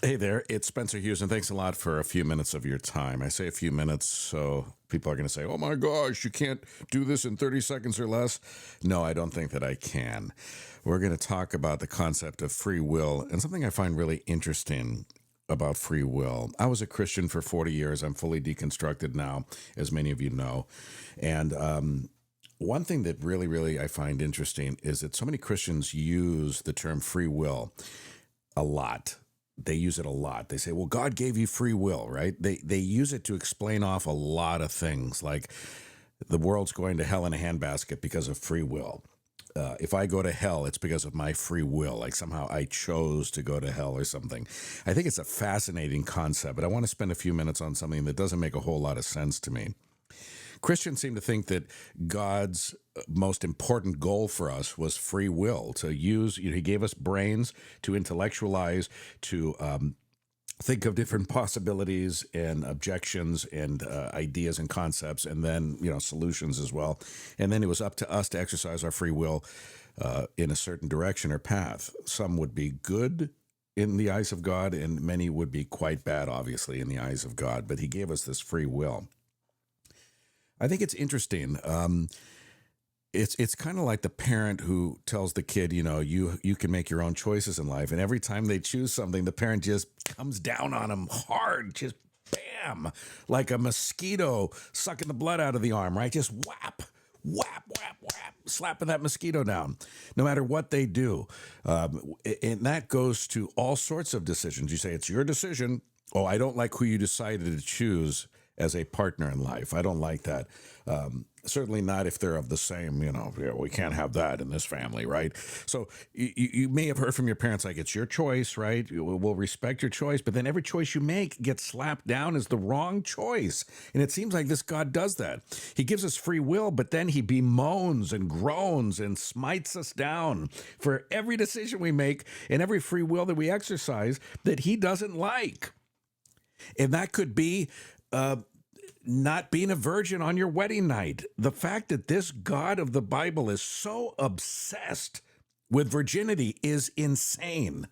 Hey there, it's Spencer Hughes, and thanks a lot for a few minutes of your time. I say a few minutes, so people are going to say, oh my gosh, you can't do this in 30 seconds or less. No, I don't think that I can. We're going to talk about the concept of free will and something I find really interesting about free will. I was a Christian for 40 years. I'm fully deconstructed now, as many of you know. And one thing that really I find interesting is that so many Christians use the term free will a lot. They use it a lot. They say, well, God gave you free will, right? They use it to explain off a lot of things, like the world's going to hell in a handbasket because of free will. If I go to hell, it's because of my free will. Like somehow I chose to go to hell or something. I think it's a fascinating concept, but I want to spend a few minutes on something that doesn't make a whole lot of sense to me. Christians seem to think that God's most important goal for us was free will to use. He gave us brains to intellectualize, to think of different possibilities and objections and ideas and concepts, and then solutions as well. And then it was up to us to exercise our free will in a certain direction or path. Some would be good in the eyes of God, and many would be quite bad, obviously, in the eyes of God. But He gave us this free will. I think it's interesting. It's kind of like the parent who tells the kid, you can make your own choices in life, and every time they choose something, the parent just comes down on them hard, just bam, like a mosquito sucking the blood out of the arm, right? Just whap. Whap, whap, whap, slapping that mosquito down, no matter what they do. And that goes to all sorts of decisions. You say, it's your decision. Oh, I don't like who you decided to choose as a partner in life. I don't like that. Certainly not if they're of the same, we can't have that in this family, right? So you may have heard from your parents, like, it's your choice, right? We'll respect your choice, but then every choice you make gets slapped down as the wrong choice. And it seems like this God does that. He gives us free will, but then he bemoans and groans and smites us down for every decision we make and every free will that we exercise that he doesn't like. And that could be not being a virgin on your wedding night. The fact that this God of the Bible is so obsessed with virginity is insane.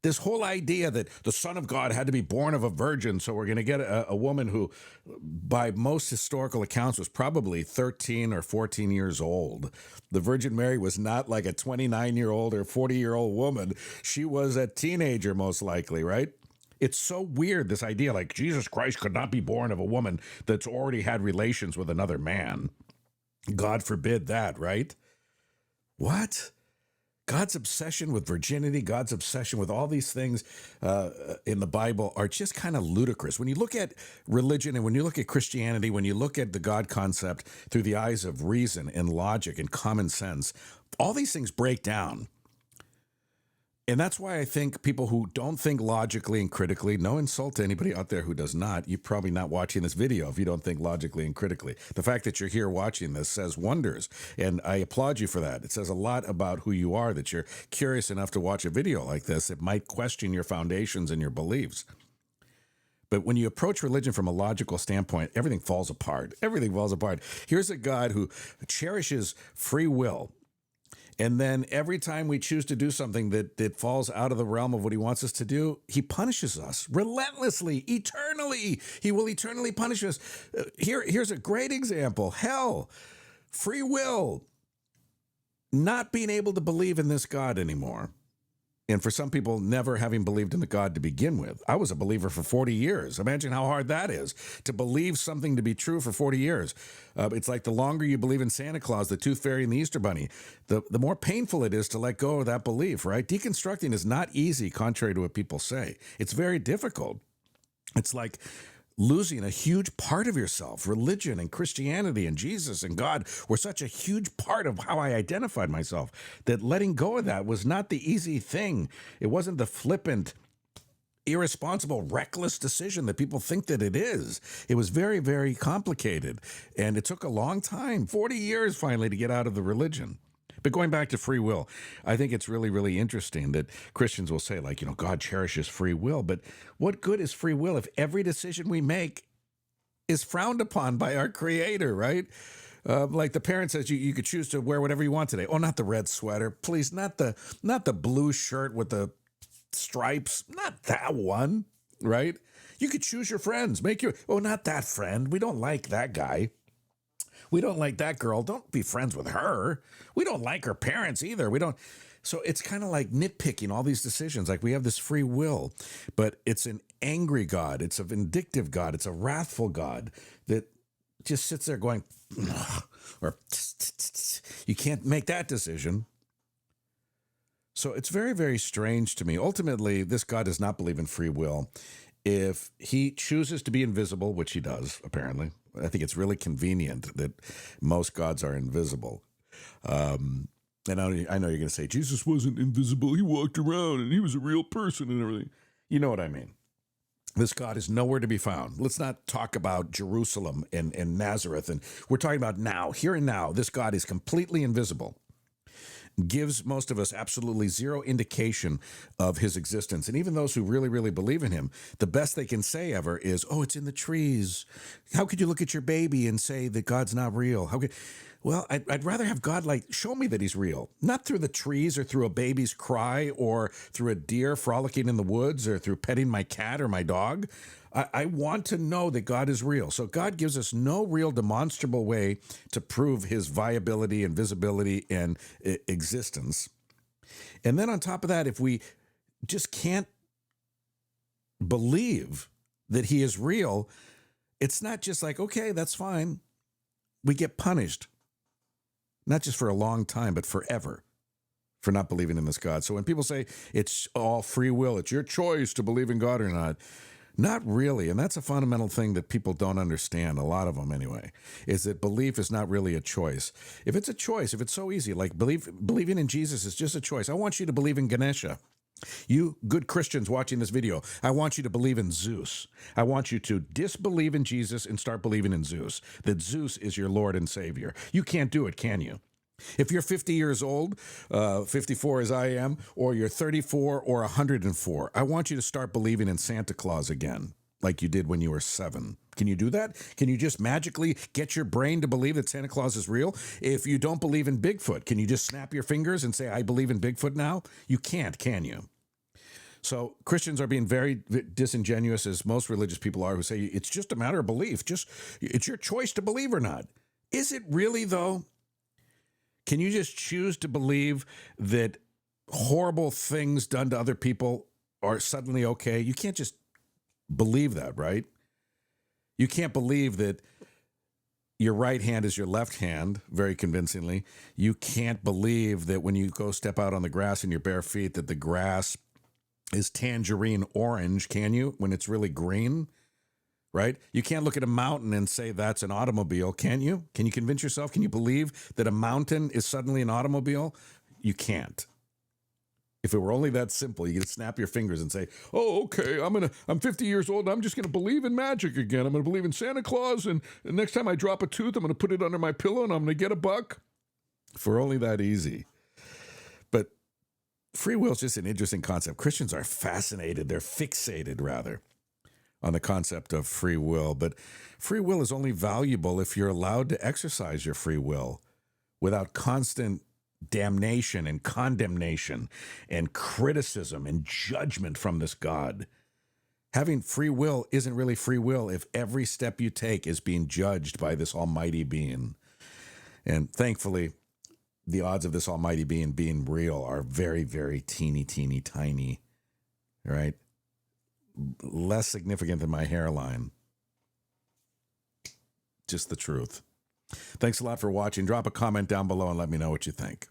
This whole idea that the Son of God had to be born of a virgin, so we're going to get a woman who, by most historical accounts, was probably 13 or 14 years old. The Virgin Mary was not like a 29-year-old or 40-year-old woman. She was a teenager, most likely, right? It's so weird, this idea, like Jesus Christ could not be born of a woman that's already had relations with another man. God forbid that, right? What? God's obsession with virginity, God's obsession with all these things in the Bible are just kind of ludicrous. When you look at religion and when you look at Christianity, when you look at the God concept through the eyes of reason and logic and common sense, all these things break down. And that's why I think people who don't think logically and critically, no insult to anybody out there who does not, you're probably not watching this video if you don't think logically and critically. The fact that you're here watching this says wonders, and I applaud you for that. It says a lot about who you are, that you're curious enough to watch a video like this. It might question your foundations and your beliefs. But when you approach religion from a logical standpoint, everything falls apart. Everything falls apart. Here's a God who cherishes free will. And then every time we choose to do something that falls out of the realm of what he wants us to do, he punishes us relentlessly, eternally. He will eternally punish us. Here's a great example. Hell, free will, not being able to believe in this God anymore. And for some people, never having believed in the God to begin with. I was a believer for 40 years. Imagine how hard that is, to believe something to be true for 40 years. It's like the longer you believe in Santa Claus, the Tooth Fairy, and the Easter Bunny, the more painful it is to let go of that belief, right? Deconstructing is not easy, contrary to what people say. It's very difficult. It's like losing a huge part of yourself. Religion and Christianity and Jesus and God were such a huge part of how I identified myself that letting go of that was not the easy thing. It wasn't the flippant, irresponsible, reckless decision that people think that it is. It was very, very complicated. And it took a long time, 40 years finally, to get out of the religion. But going back to free will, I think it's really interesting that Christians will say, like, God cherishes free will. But what good is free will if every decision we make is frowned upon by our Creator, right? Like the parent says, you could choose to wear whatever you want today. Oh, not the red sweater, please, not the blue shirt with the stripes. Not that one, right? You could choose your friends. Not that friend. We don't like that guy. We don't like that girl. Don't be friends with her. We don't like her parents either. We don't. So it's kind of like nitpicking all these decisions. Like we have this free will, but it's an angry God. It's a vindictive God. It's a wrathful God that just sits there going, or you can't make that decision. So it's very, very strange to me. Ultimately, this God does not believe in free will. If he chooses to be invisible, which he does, apparently, I think it's really convenient that most gods are invisible. And I know you're going to say, Jesus wasn't invisible. He walked around and he was a real person and everything. You know what I mean. This God is nowhere to be found. Let's not talk about Jerusalem and Nazareth. And we're talking about now, here and now. This God is completely invisible. Gives most of us absolutely zero indication of his existence. And even those who really, really believe in him, the best they can say ever is, oh, it's in the trees. How could you look at your baby and say that God's not real? Well, I'd rather have God show me that he's real, not through the trees or through a baby's cry or through a deer frolicking in the woods or through petting my cat or my dog. I want to know that God is real. So God gives us no real demonstrable way to prove his viability and visibility and existence. And then on top of that, if we just can't believe that he is real, it's not just like, okay, that's fine. We get punished, not just for a long time, but forever for not believing in this God. So when people say it's all free will, it's your choice to believe in God or not really. And that's a fundamental thing that people don't understand, a lot of them anyway, is that belief is not really a choice. If it's a choice, if it's so easy, like believing in Jesus is just a choice. I want you to believe in Ganesha. You good Christians watching this video, I want you to believe in Zeus. I want you to disbelieve in Jesus and start believing in Zeus, that Zeus is your Lord and Savior. You can't do it, can you? If you're 50 years old, 54 as I am, or you're 34 or 104, I want you to start believing in Santa Claus again, like you did when you were 7. Can you do that? Can you just magically get your brain to believe that Santa Claus is real? If you don't believe in Bigfoot, can you just snap your fingers and say, I believe in Bigfoot now? You can't, can you? So Christians are being very disingenuous, as most religious people are, who say it's just a matter of belief. It's your choice to believe or not. Is it really, though? Can you just choose to believe that horrible things done to other people are suddenly okay? You can't just believe that, right? You can't believe that your right hand is your left hand, very convincingly. You can't believe that when you go step out on the grass in your bare feet that the grass is tangerine orange, can you, when it's really green? Right? You can't look at a mountain and say that's an automobile, can you? Can you convince yourself? Can you believe that a mountain is suddenly an automobile? You can't. If it were only that simple, you could snap your fingers and say, oh, okay, I'm 50 years old, and I'm just going to believe in magic again. I'm going to believe in Santa Claus, and the next time I drop a tooth, I'm going to put it under my pillow, and I'm going to get a buck. If it were only that easy. But free will is just an interesting concept. Christians are fascinated, they're fixated, rather, on the concept of free will. But free will is only valuable if you're allowed to exercise your free will without constant damnation and condemnation and criticism and judgment from this God. Having free will isn't really free will if every step you take is being judged by this almighty being. And thankfully, the odds of this almighty being real are very, very teeny, tiny, right? Less significant than my hairline. Just the truth. Thanks a lot for watching. Drop a comment down below and let me know what you think.